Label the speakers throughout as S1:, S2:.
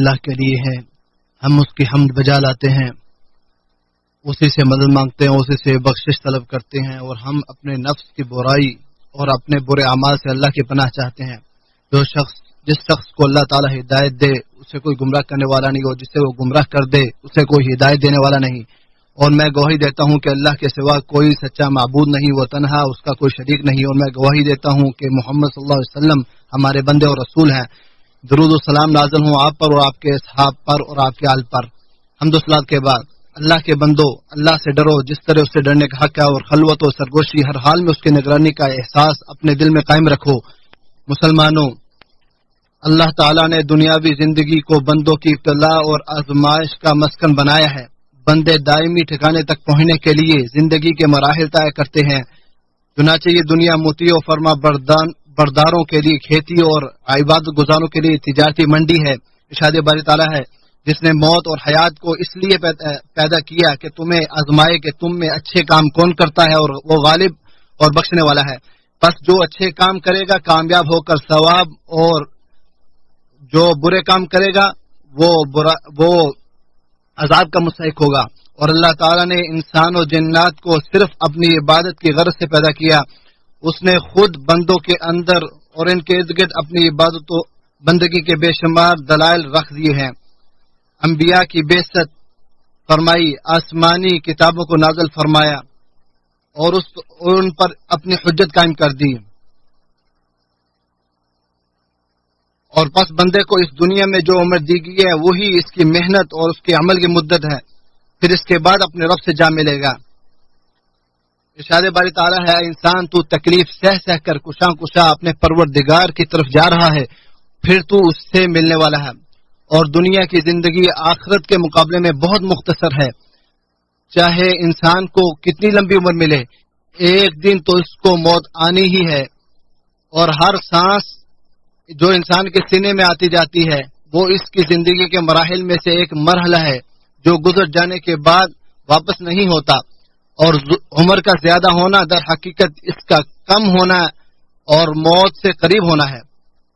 S1: اللہ کے لیے ہے، ہم اس کی حمد بجا لاتے ہیں، اسی سے مدد مانگتے ہیں، اسی سے بخشش طلب کرتے ہیں، اور ہم اپنے نفس کی برائی اور اپنے برے اعمال سے اللہ کی پناہ چاہتے ہیں۔ جس شخص کو اللہ تعالیٰ ہدایت دے اسے کوئی گمراہ کرنے والا نہیں، اور جسے وہ گمراہ کر دے اسے کوئی ہدایت دینے والا نہیں۔ اور میں گواہی دیتا ہوں کہ اللہ کے سوا کوئی سچا معبود نہیں، وہ تنہا، اس کا کوئی شریک نہیں، اور میں گواہی دیتا ہوں کہ محمد صلی اللہ علیہ وسلم ہمارے بندے اور رسول ہیں۔ درود و سلام نازل ہوں آپ پر اور آپ کے اصحاب پر اور آپ کے آل پر۔ حمد و صلات کے بعد اللہ کے بندو، اللہ سے ڈرو جس طرح اس سے ڈرنے کا حق ہے، اور خلوت و سرگوشی ہر حال میں اس کی نگرانی کا احساس اپنے دل میں قائم رکھو۔ مسلمانوں، اللہ تعالیٰ نے دنیاوی زندگی کو بندوں کی ابتلا اور آزمائش کا مسکن بنایا ہے۔ بندے دائمی ٹھکانے تک پہنچنے کے لیے زندگی کے مراحل طے کرتے ہیں۔ چنانچہ یہ دنیا مطیع و فرما برداروں کے لیے کھیتی اور عبادت گزاروں کے لیے تجارتی منڈی ہے۔ ارشاد باری تعالیٰ ہے، جس نے موت اور حیات کو اس لیے پیدا کیا کہ تمہیں آزمائے کہ تم میں اچھے کام کون کرتا ہے، اور وہ غالب اور بخشنے والا ہے۔ پس جو اچھے کام کرے گا کامیاب ہو کر ثواب، اور جو برے کام کرے گا وہ عذاب کا مستحق ہوگا۔ اور اللہ تعالیٰ نے انسان و جنات کو صرف اپنی عبادت کی غرض سے پیدا کیا۔ اس نے خود بندوں کے اندر اور ان کے ارد گرد اپنی عبادت و بندگی کے بے شمار دلائل رکھ دیے ہیں۔ انبیاء کی بعثت فرمائی، آسمانی کتابوں کو نازل فرمایا، اور ان پر اپنی حجت قائم کر دی۔ اور پس بندے کو اس دنیا میں جو عمر دی گئی ہے وہی اس کی محنت اور اس کے عمل کی مدت ہے، پھر اس کے بعد اپنے رب سے جا ملے گا۔ ارشاد باری تعالیٰ ہے، انسان تو تکلیف سہ کر کشاں اپنے پروردگار کی طرف جا رہا ہے، پھر تو اس سے ملنے والا ہے۔ اور دنیا کی زندگی آخرت کے مقابلے میں بہت مختصر ہے، چاہے انسان کو کتنی لمبی عمر ملے، ایک دن تو اس کو موت آنی ہی ہے۔ اور ہر سانس جو انسان کے سینے میں آتی جاتی ہے وہ اس کی زندگی کے مراحل میں سے ایک مرحلہ ہے جو گزر جانے کے بعد واپس نہیں ہوتا۔ اور عمر کا زیادہ ہونا در حقیقت اس کا کم ہونا اور موت سے قریب ہونا ہے،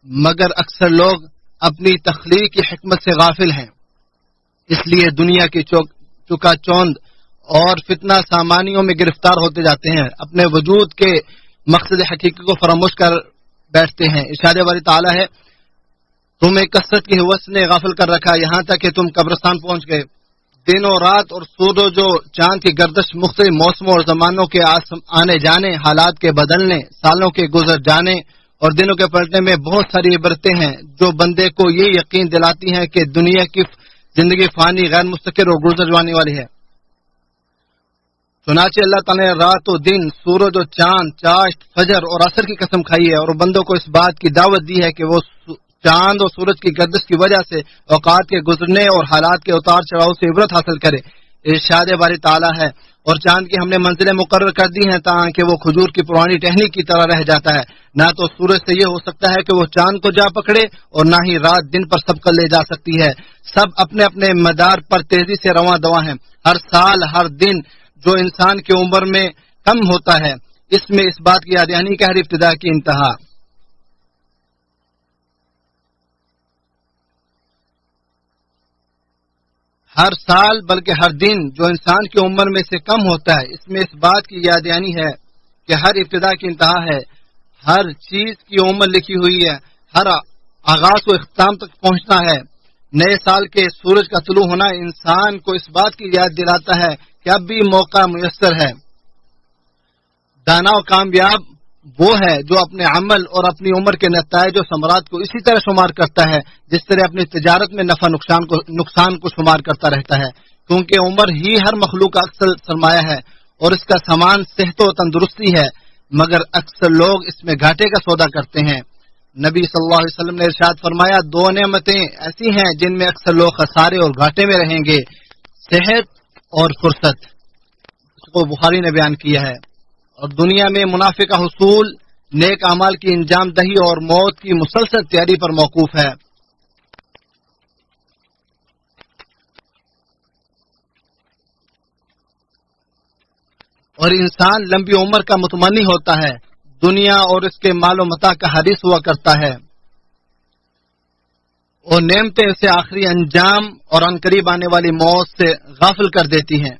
S1: مگر اکثر لوگ اپنی تخلیق کی حکمت سے غافل ہیں، اس لیے دنیا کی چکا چوند اور فتنہ سامانیوں میں گرفتار ہوتے جاتے ہیں، اپنے وجود کے مقصد حقیقی کو فراموش کر بیٹھتے ہیں۔ ارشاد باری تعالیٰ ہے، تمہیں کثرت کی ہوس نے غافل کر رکھا یہاں تک کہ تم قبرستان پہنچ گئے۔ دن و رات اور سورج و چاند کی گردش مختلف موسموں اور زمانوں کے آنے جانے، حالات کے بدلنے، سالوں کے گزر جانے اور دنوں کے پلٹنے میں بہت ساری عبرتیں ہیں جو بندے کو یہ یقین دلاتی ہیں کہ دنیا کی زندگی فانی، غیر مستقر اور گزر جانے والی ہے۔ چنانچہ اللہ تعالیٰ نے رات و دن، سورج و چاند، چاشت، فجر اور عصر کی قسم کھائی ہے، اور بندوں کو اس بات کی دعوت دی ہے کہ وہ چاند اور سورج کی گردش کی وجہ سے اوقات کے گزرنے اور حالات کے اتار چڑھاؤ سے عبرت حاصل کرے۔ ارشاد باری تعالیٰ ہے، اور چاند کی ہم نے منزلیں مقرر کر دی ہیں تاکہ وہ کھجور کی پرانی ٹہنی کی طرح رہ جاتا ہے، نہ تو سورج سے یہ ہو سکتا ہے کہ وہ چاند کو جا پکڑے، اور نہ ہی رات دن پر سبقت لے جا سکتی ہے۔ سب اپنے اپنے مدار پر تیزی سے رواں دواں ہیں۔ ہر سال، ہر دن جو انسان کی عمر میں کم ہوتا ہے، اس میں اس بات کی یاددہانی کہ ہر ابتدا کی انتہا۔ ہر سال بلکہ ہر دن جو انسان کی عمر میں سے کم ہوتا ہے، اس میں اس بات کی یاددہانی ہے کہ ہر ابتدا کی انتہا ہے۔ ہر چیز کی عمر لکھی ہوئی ہے، ہر آغاز و اختتام تک پہنچنا ہے۔ نئے سال کے سورج کا طلوع ہونا انسان کو اس بات کی یاد دلاتا ہے کہ اب بھی موقع میسر ہے۔ دانا و کامیاب وہ ہے جو اپنے عمل اور اپنی عمر کے نتائج و ثمرات کو اسی طرح شمار کرتا ہے جس طرح اپنی تجارت میں نفع نقصان کو شمار کرتا رہتا ہے، کیونکہ عمر ہی ہر مخلوق کا اکثر سرمایہ ہے اور اس کا سامان صحت و تندرستی ہے، مگر اکثر لوگ اس میں گھاٹے کا سودا کرتے ہیں۔ نبی صلی اللہ علیہ وسلم نے ارشاد فرمایا، دو نعمتیں ایسی ہیں جن میں اکثر لوگ خسارے اور گھاٹے میں رہیں گے، صحت اور فرصت، اس کو بخاری نے بیان کیا ہے۔ اور دنیا میں منافع کا حصول نیک اعمال کی انجام دہی اور موت کی مسلسل تیاری پر موقوف ہے۔ اور انسان لمبی عمر کا متمنی ہوتا ہے، دنیا اور اس کے مال و متاع کا حریص ہوا کرتا ہے، اور نعمتیں اسے آخری انجام اور عنقریب آنے والی موت سے غافل کر دیتی ہیں۔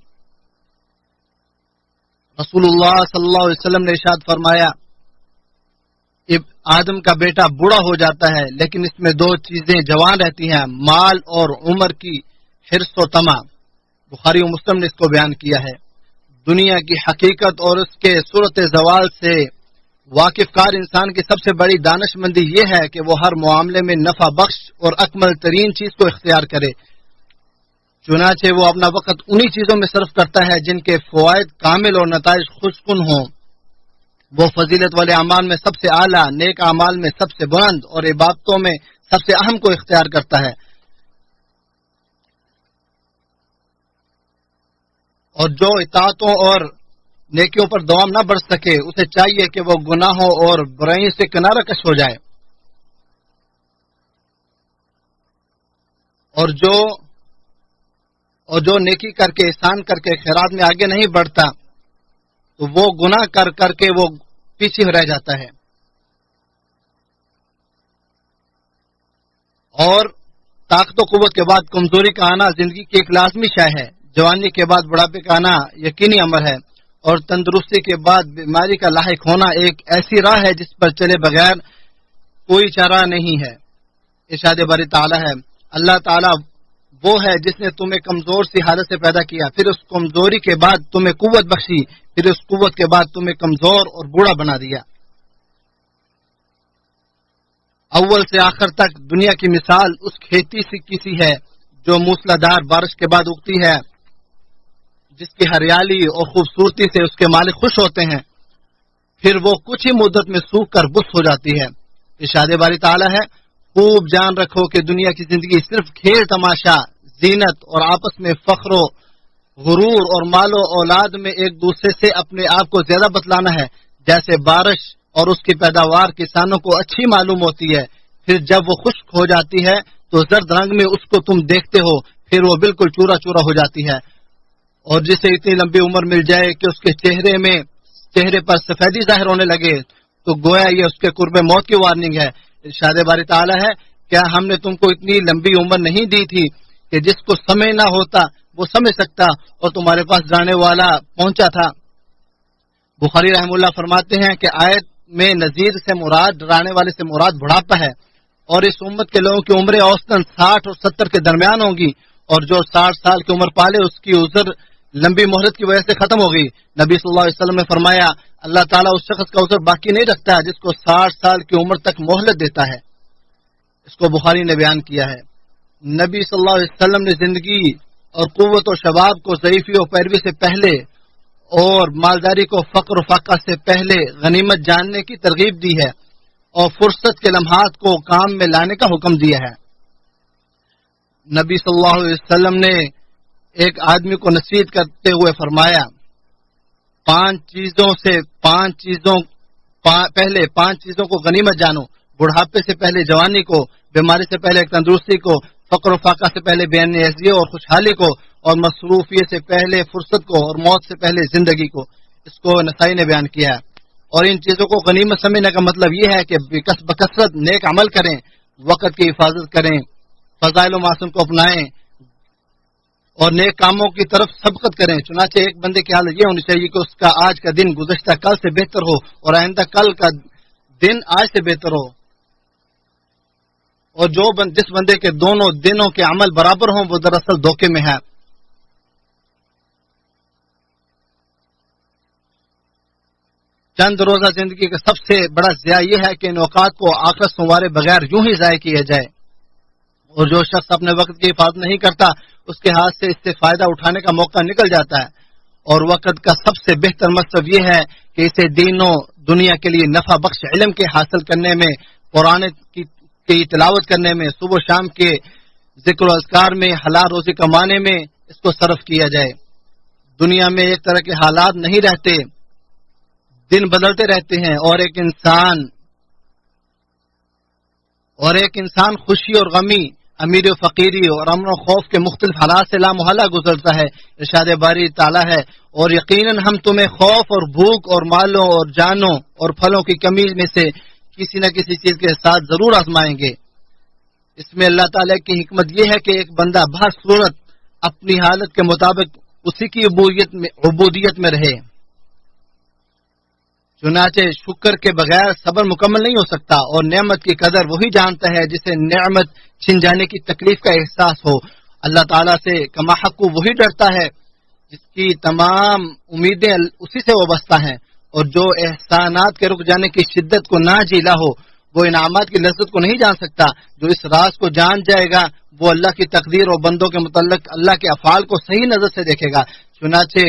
S1: رسول اللہ صلی اللہ علیہ وسلم نے ارشاد فرمایا، آدم کا بیٹا بوڑھا ہو جاتا ہے لیکن اس میں دو چیزیں جوان رہتی ہیں، مال اور عمر کی حرص و طمع۔ بخاری و مسلم نے اس کو بیان کیا ہے۔ دنیا کی حقیقت اور اس کے صورت زوال سے واقف کار انسان کی سب سے بڑی دانش مندی یہ ہے کہ وہ ہر معاملے میں نفع بخش اور اکمل ترین چیز کو اختیار کرے، چنانچہ وہ اپنا وقت انہی چیزوں میں صرف کرتا ہے جن کے فوائد کامل اور نتائج خوشکن ہوں۔ وہ فضیلت والے اعمال میں سب سے اعلیٰ، نیک اعمال میں سب سے بلند اور عبادتوں میں سب سے اہم کو اختیار کرتا ہے، اور جو اطاعتوں اور نیکیوں پر دوام نہ بڑھ سکے اسے چاہیے کہ وہ گناہوں اور برائیوں سے کنارہ کش ہو جائے، اور جو نیکی کر کے احسان کر کے خیرات میں آگے نہیں بڑھتا تو وہ گناہ کر کر کے وہ پیچھے رہ جاتا ہے۔ اور طاقت و قوت کے بعد کمزوری کا آنا زندگی کی ایک لازمی شے ہے، جوانی کے بعد بڑھاپے کا آنا یقینی امر ہے، اور تندرستی کے بعد بیماری کا لاحق ہونا ایک ایسی راہ ہے جس پر چلے بغیر کوئی چارہ نہیں ہے۔ ارشاد باری تعالیٰ ہے، اللہ تعالیٰ وہ ہے جس نے تمہیں کمزور سی حالت سے پیدا کیا، پھر اس کمزوری کے بعد تمہیں قوت بخشی، پھر اس قوت کے بعد تمہیں کمزور اور بوڑھا بنا دیا۔ اول سے آخر تک دنیا کی مثال اس کھیتی کی سی ہے جو موسلادھار بارش کے بعد اگتی ہے، جس کی ہریالی اور خوبصورتی سے اس کے مالک خوش ہوتے ہیں، پھر وہ کچھ ہی مدت میں سوکھ کر بس ہو جاتی ہے۔ ارشاد باری تعالیٰ ہے، خوب جان رکھو کہ دنیا کی زندگی صرف کھیل تماشا، زینت اور آپس میں فخر و غرور اور مال و اولاد میں ایک دوسرے سے اپنے آپ کو زیادہ بتلانا ہے۔ جیسے بارش اور اس کی پیداوار کسانوں کو اچھی معلوم ہوتی ہے، پھر جب وہ خشک ہو جاتی ہے تو زرد رنگ میں اس کو تم دیکھتے ہو، پھر وہ بالکل چورا چورا ہو جاتی ہے، اور جسے اتنی لمبی عمر مل جائے کہ اس کے چہرے پر سفیدی ظاہر ہونے لگے تو گویا یہ اس کے قرب موت کی وارننگ ہے۔ ارشاد باری تعالیٰ ہے، کیا ہم نے تم کو اتنی لمبی عمر نہیں دی تھی کہ جس کو سمجھنا ہوتا وہ سمجھ سکتا اور تمہارے پاس جانے والا پہنچا تھا۔ بخاری رحم اللہ فرماتے ہیں کہ آیت میں نذیر سے مراد، ڈرانے والے سے مراد بڑھاپا ہے، اور اس امت کے لوگوں کی عمریں اوسطاً 60 اور 70 کے درمیان ہوں گی، اور جو 60 سال کی عمر پالے اس کی عذر لمبی مہلت کی وجہ سے ختم ہو گئی۔ نبی صلی اللہ علیہ وسلم نے فرمایا، اللہ تعالیٰ اس شخص کا عذر باقی نہیں رکھتا ہے جس کو 60 سال کی عمر تک مہلت دیتا ہے۔ اس کو بخاری نے بیان کیا ہے۔ نبی صلی اللہ علیہ وسلم نے زندگی اور قوت و شباب کو ضعیفی و پیروی سے پہلے اور مالداری کو فقر و فاقہ سے پہلے غنیمت جاننے کی ترغیب دی ہے، اور فرصت کے لمحات کو کام میں لانے کا حکم دیا ہے۔ نبی صلی اللہ علیہ وسلم نے ایک آدمی کو نصیحت کرتے ہوئے فرمایا، پہلے پانچ چیزوں کو غنیمت جانو، بڑھاپے سے پہلے جوانی کو، بیماری سے پہلے تندرستی کو، فقر و فاقہ سے پہلے بے نیازی اور خوشحالی کو، اور مصروفیت سے پہلے فرصت کو، اور موت سے پہلے زندگی کو۔ اس کو نسائی نے بیان کیا ہے۔ اور ان چیزوں کو غنیمت سمجھنے کا مطلب یہ ہے کہ بکثرت نیک عمل کریں، وقت کی حفاظت کریں، فضائل و معصوم کو اپنائیں، اور نیک کاموں کی طرف سبقت کریں۔ چنانچہ ایک بندے کی حالت یہ ہونی چاہیے کہ اس کا آج کا دن گزشتہ کل سے بہتر ہو، اور آئندہ کل کا دن آج سے بہتر ہو، اور جس بندے کے دونوں دنوں کے عمل برابر ہوں وہ دراصل دھوکے میں ہے۔ چند روزہ زندگی کا سب سے بڑا ضیاع یہ ہے کہ ان اوقات کو آخرت سنوارے بغیر یوں ہی ضائع کیا جائے، اور جو شخص اپنے وقت کی حفاظت نہیں کرتا اس کے ہاتھ سے اس سے فائدہ اٹھانے کا موقع نکل جاتا ہے۔ اور وقت کا سب سے بہتر مقصد یہ ہے کہ اسے دین و دنیا کے لیے نفع بخش علم کے حاصل کرنے میں، قرآن کی تلاوت کرنے میں، صبح و شام کے ذکر و اذکار میں، حلال روزی کمانے میں اس کو صرف کیا جائے۔ دنیا میں ایک طرح کے حالات نہیں رہتے، دن بدلتے رہتے ہیں، اور ایک انسان خوشی اور غمی، امیر و فقیری اور امن و خوف کے مختلف حالات سے لامحالہ گزرتا ہے۔ ارشاد باری تعالیٰ ہے، اور یقیناً ہم تمہیں خوف اور بھوک اور مالوں اور جانوں اور پھلوں کی کمی میں سے کسی نہ کسی چیز کے ساتھ ضرور آزمائیں گے۔ اس میں اللہ تعالیٰ کی حکمت یہ ہے کہ ایک بندہ بہر صورت اپنی حالت کے مطابق اسی کی عبودیت میں رہے. چنانچہ شکر کے بغیر صبر مکمل نہیں ہو سکتا، اور نعمت کی قدر وہی جانتا ہے جسے نعمت چھن جانے کی تکلیف کا احساس ہو. اللہ تعالیٰ سے کما حق وہی ڈرتا ہے جس کی تمام امیدیں اسی سے وابستہ ہیں، اور جو احسانات کے رک جانے کی شدت کو نہ جھیلا ہو وہ انعامات کی لذت کو نہیں جان سکتا. جو اس راز کو جان جائے گا وہ اللہ کی تقدیر اور بندوں کے متعلق اللہ کے افعال کو صحیح نظر سے دیکھے گا. چنانچہ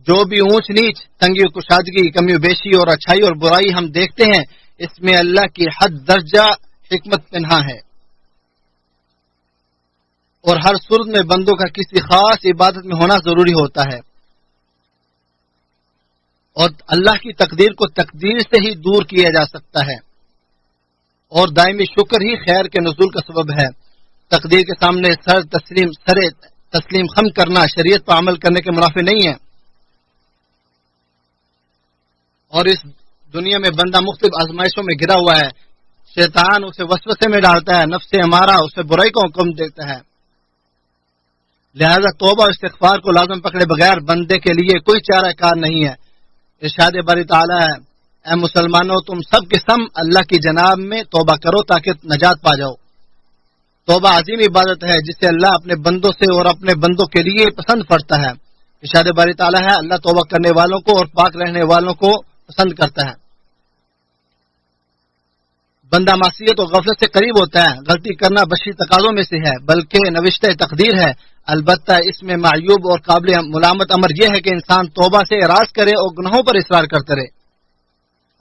S1: جو بھی اونچ نیچ، تنگی و کشادگی، کمی و بیشی اور اچھائی اور برائی ہم دیکھتے ہیں، اس میں اللہ کی حد درجہ حکمت پنہا ہے. اور ہر صورت میں بندوں کا کسی خاص عبادت میں ہونا ضروری ہوتا ہے، اور اللہ کی تقدیر کو تقدیر سے ہی دور کیا جا سکتا ہے، اور دائمی شکر ہی خیر کے نزول کا سبب ہے. تقدیر کے سامنے سر تسلیم خم کرنا شریعت پر عمل کرنے کے منافع نہیں ہے. اور اس دنیا میں بندہ مختلف آزمائشوں میں گرا ہوا ہے. شیطان اسے وسوسے میں ڈالتا ہے، نفس ہمارا اسے برائی کو حکم دیتا ہے. لہذا توبہ و استغفار کو لازم پکڑے بغیر بندے کے لیے کوئی چارہ کار نہیں ہے. ارشاد باری تعالیٰ ہے، اے مسلمانوں تم سب کے سم اللہ کی جناب میں توبہ کرو تاکہ نجات پا جاؤ. توبہ عظیم عبادت ہے جسے اللہ اپنے بندوں سے اور اپنے بندوں کے لیے پسند فرماتا ہے. ارشاد باری تعالیٰ ہے، اللہ توبہ کرنے والوں کو اور پاک رہنے والوں کو پسند کرتا ہے. بندہ معصیت اور غفلت سے قریب ہوتا ہے. غلطی کرنا بشری تقاضوں میں سے ہے بلکہ نوشتہ تقدیر ہے. البتہ اس میں معیوب اور قابل ملامت امر یہ ہے کہ انسان توبہ سے اعراض کرے اور گناہوں پر اصرار کرتے رہے.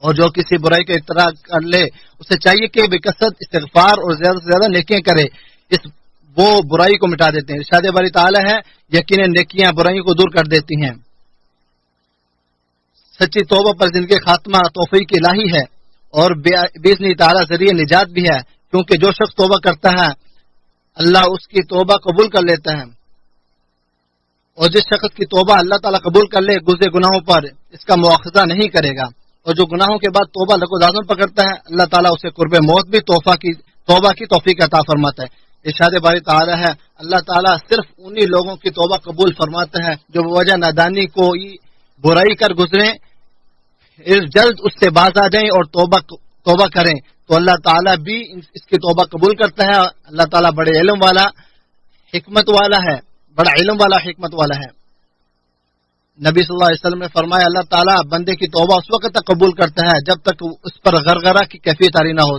S1: اور جو کسی برائی کا اعتراض کر لے اسے چاہیے کہ بکثرت استغفار اور زیادہ سے زیادہ نیکیاں کرے، وہ برائی کو مٹا دیتے ہیں. ارشاد باری تعالیٰ ہے، یقیناً نیکیاں برائیوں کو دور کر دیتی ہیں. سچی توبہ پر زندگی خاتمہ توفیق الہی ہے اور باذن تعالیٰ ذریعہ نجات بھی ہے، کیونکہ جو شخص توبہ کرتا ہے اللہ اس کی توبہ قبول کر لیتا ہے، اور جس شخص کی توبہ اللہ تعالیٰ قبول کر لے گزرے گناہوں پر اس کا مواخذہ نہیں کرے گا، اور جو گناہوں کے بعد توبہ لکو لازم پکڑتا ہے اللہ تعالیٰ اسے قرب موت بھی توبہ کی توفیق عطا فرماتا ہے. ارشاد باری تعالیٰ ہے، اللہ تعالیٰ صرف انہی لوگوں کی توبہ قبول فرماتا ہے جو بوجہ نادانی کو برائی کر گزریں، جلد اس سے باز آ جائیں اور توبہ کریں تو اللہ تعالیٰ بھی اس کی توبہ قبول کرتا ہے. اللہ تعالیٰ بڑے علم والا حکمت والا ہے، بڑا علم والا حکمت والا ہے. نبی صلی اللہ علیہ وسلم نے فرمایا اللہ تعالیٰ بندے کی توبہ اس وقت تک قبول کرتا ہے جب تک اس پر غرغرہ کی کیفیت طاری نہ ہو.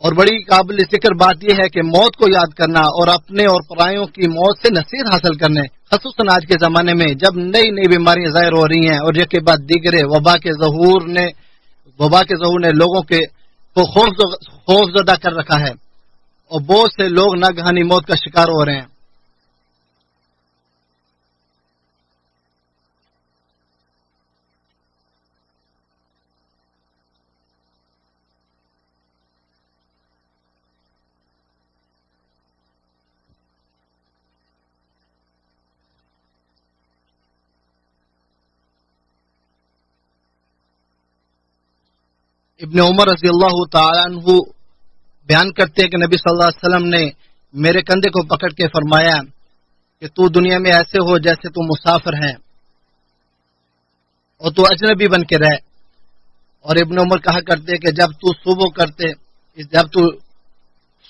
S1: اور بڑی قابل ذکر بات یہ ہے کہ موت کو یاد کرنا اور اپنے اور پرایوں کی موت سے نصیحت حاصل کرنے، خصوصاً آج کے زمانے میں جب نئی نئی بیماریاں ظاہر ہو رہی ہیں اور یہ کے بعد دیگرے وبا کے ظہور نے لوگوں کو خوف زدہ کر رکھا ہے اور بہت سے لوگ ناگہانی موت کا شکار ہو رہے ہیں. ابن عمر رضی اللہ تعالیٰ عنہ بیان کرتے ہیں کہ نبی صلی اللہ علیہ وسلم نے میرے کندھے کو پکڑ کے فرمایا کہ تو دنیا میں ایسے ہو جیسے تو مسافر ہے اور تو اجنبی بن کے رہ. اور ابن عمر کہا کرتے کہ جب تو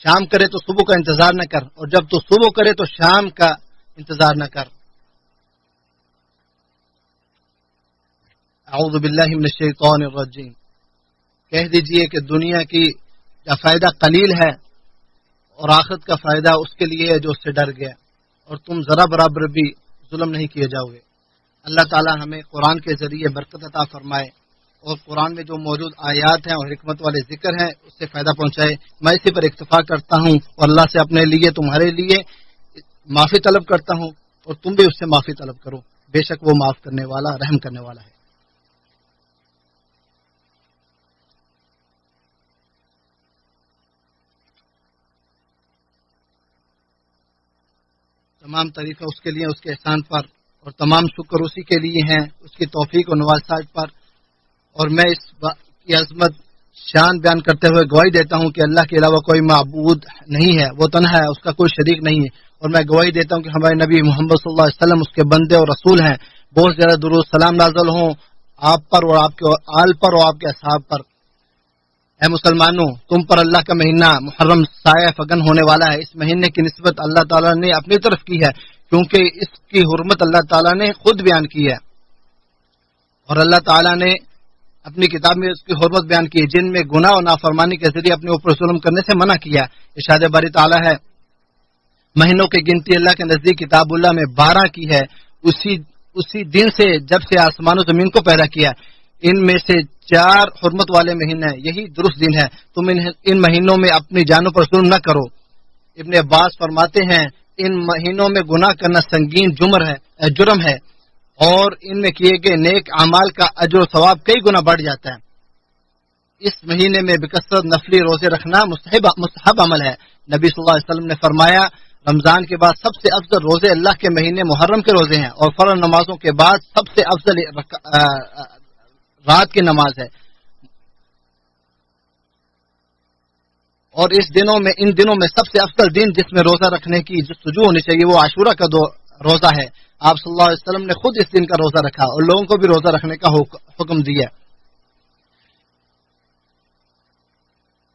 S1: شام کرے تو صبح کا انتظار نہ کر، اور جب تو صبح کرے تو شام کا انتظار نہ کر. اعوذ باللہ من الشیطان الرجیم. کہہ دیجئے کہ دنیا کی کا فائدہ قلیل ہے اور آخرت کا فائدہ اس کے لیے ہے جو اس سے ڈر گیا، اور تم ذرا برابر بھی ظلم نہیں کیے جاؤ گے. اللہ تعالی ہمیں قرآن کے ذریعے برکت عطا فرمائے اور قرآن میں جو موجود آیات ہیں اور حکمت والے ذکر ہیں اس سے فائدہ پہنچائے. میں اسی پر اکتفا کرتا ہوں اور اللہ سے اپنے لیے تمہارے لیے معافی طلب کرتا ہوں اور تم بھی اس سے معافی طلب کرو، بے شک وہ معاف کرنے والا رحم کرنے والا ہے. تمام تعریفیں اس کے لیے، اس کے احسان پر، اور تمام شکر اسی کے لیے ہیں، اس کی توفیق و نوازش پر. اور میں اس کی عظمت شان بیان کرتے ہوئے گواہی دیتا ہوں کہ اللہ کے علاوہ کوئی معبود نہیں ہے، وہ تنہا ہے، اس کا کوئی شریک نہیں ہے، اور میں گواہی دیتا ہوں کہ ہمارے نبی محمد صلی اللہ علیہ وسلم اس کے بندے اور رسول ہیں۔ بہت زیادہ درود سلام نازل ہوں آپ پر اور آپ کے آل پر اور آپ کے اصحاب پر۔ اے مسلمانوں، تم پر اللہ کا مہینہ محرم سایہ فگن ہونے والا ہے۔ اس مہینے کی نسبت اللہ تعالیٰ نے اپنی طرف کی ہے، کیونکہ اس کی حرمت اللہ تعالیٰ نے خود بیان کی ہے، اور اللہ تعالیٰ نے اپنی کتاب میں اس کی حرمت بیان کی ہے، جن میں گناہ اور نافرمانی کے ذریعے اپنے اوپر ظلم کرنے سے منع کیا۔ ارشاد باری تعالیٰ ہے، مہینوں کی گنتی اللہ کے نزدیک کتاب اللہ میں 12 کی ہے، اسی دن سے جب سے آسمان و زمین کو پیدا کیا۔ ان میں سے 4 حرمت والے مہینے ہیں، یہی درست دن ہے۔ تم ان مہینوں میں اپنی جانوں پر ظلم نہ کرو۔ ابن عباس فرماتے ہیں، ان مہینوں میں گناہ کرنا سنگین جرم ہے، اور ان میں کیے گئے نیک اعمال کا اجر و ثواب کئی گنا بڑھ جاتا ہے۔ اس مہینے میں بکثرت نفلی روزے رکھنا مستحب عمل ہے۔ نبی صلی اللہ علیہ وسلم نے فرمایا، رمضان کے بعد سب سے افضل روزے اللہ کے مہینے محرم کے روزے ہیں، اور فرض نمازوں کے بعد سب سے افضل رات کی نماز ہے۔ اور ان دنوں میں سب سے افضل دن جس میں روزہ رکھنے کی جستجو ہونی چاہیے وہ عاشورہ کا روزہ ہے۔ آپ صلی اللہ علیہ وسلم نے خود اس دن کا روزہ رکھا اور لوگوں کو بھی روزہ رکھنے کا حکم دیا۔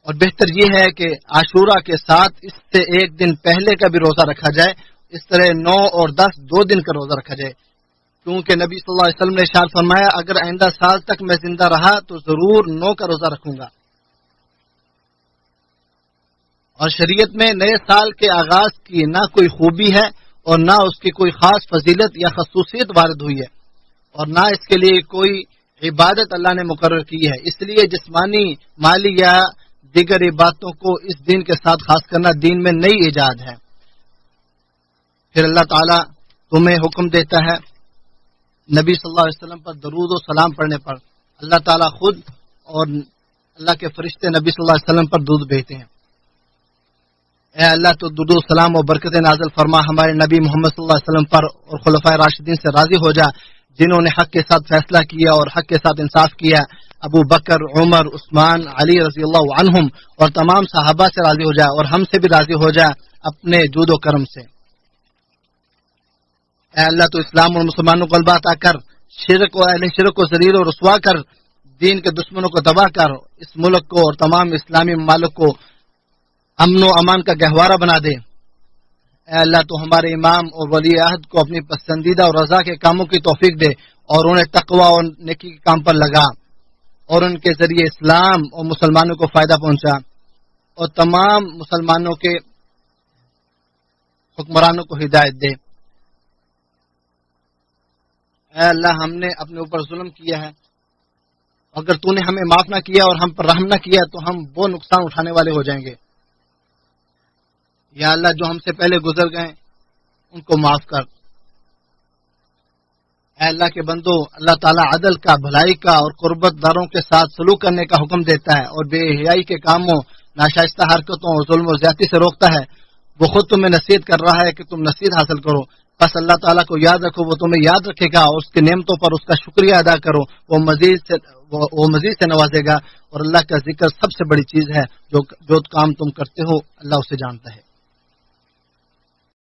S1: اور بہتر یہ ہے کہ عاشورہ کے ساتھ اس سے ایک دن پہلے کا بھی روزہ رکھا جائے، اس طرح 9 اور 10 2 دن کا روزہ رکھا جائے، کیونکہ نبی صلی اللہ علیہ وسلم نے ارشاد فرمایا، اگر آئندہ سال تک میں زندہ رہا تو ضرور 9 کا روزہ رکھوں گا۔ اور شریعت میں نئے سال کے آغاز کی نہ کوئی خوبی ہے اور نہ اس کی کوئی خاص فضیلت یا خصوصیت وارد ہوئی ہے، اور نہ اس کے لیے کوئی عبادت اللہ نے مقرر کی ہے، اس لیے جسمانی، مالی یا دیگر عبادتوں کو اس دن کے ساتھ خاص کرنا دین میں نئی ایجاد ہے۔ پھر اللہ تعالیٰ تمہیں حکم دیتا ہے نبی صلی اللہ علیہ وسلم پر درود و سلام پڑھنے پر۔ اللہ تعالیٰ خود اور اللہ کے فرشتے نبی صلی اللہ علیہ وسلم پر درود بھیجتے ہیں۔ اے اللہ تو درود و سلام و برکت نازل فرما ہمارے نبی محمد صلی اللہ علیہ وسلم پر اور خلفائے راشدین سے راضی ہو جا، جنہوں نے حق کے ساتھ فیصلہ کیا اور حق کے ساتھ انصاف کیا، ابو بکر، عمر، عثمان، علی رضی اللہ عنہم، اور تمام صحابہ سے راضی ہو جا، اور ہم سے بھی راضی ہو جا اپنے جود و کرم سے۔ اے اللہ تو اسلام اور مسلمانوں کو غلبہ عطا کر، شرک و اہل شرک کو ذلیل و رسوا کر، دین کے دشمنوں کو تباہ کر، اس ملک کو اور تمام اسلامی ممالک کو امن و امان کا گہوارہ بنا دے۔ اے اللہ تو ہمارے امام اور ولی عہد کو اپنی پسندیدہ اور رضا کے کاموں کی توفیق دے، اور انہیں تقوی اور نیکی کے کام پر لگا، اور ان کے ذریعے اسلام اور مسلمانوں کو فائدہ پہنچا، اور تمام مسلمانوں کے حکمرانوں کو ہدایت دے۔ اے اللہ ہم نے اپنے اوپر ظلم کیا ہے، اگر تو نے ہمیں معاف نہ کیا اور ہم پر رحم نہ کیا تو ہم وہ نقصان اٹھانے والے ہو جائیں گے۔ یا اللہ جو ہم سے پہلے گزر گئے ان کو معاف کر۔ اے اللہ کے بندو، اللہ تعالیٰ عدل کا، بھلائی کا اور قربت داروں کے ساتھ سلوک کرنے کا حکم دیتا ہے، اور بے حیائی کے کاموں، ناشائستہ حرکتوں اور ظلم و زیادتی سے روکتا ہے۔ وہ خود تمہیں نصیحت کر رہا ہے کہ تم نصیحت حاصل کرو، بس اللہ تعالیٰ کو یاد رکھو، وہ تمہیں یاد رکھے گا، اور اس کی نعمتوں پر اس کا شکریہ ادا کرو، وہ مزید سے نوازے گا، اور اللہ کا ذکر سب سے بڑی چیز ہے، جو کام تم کرتے ہو اللہ اسے جانتا ہے۔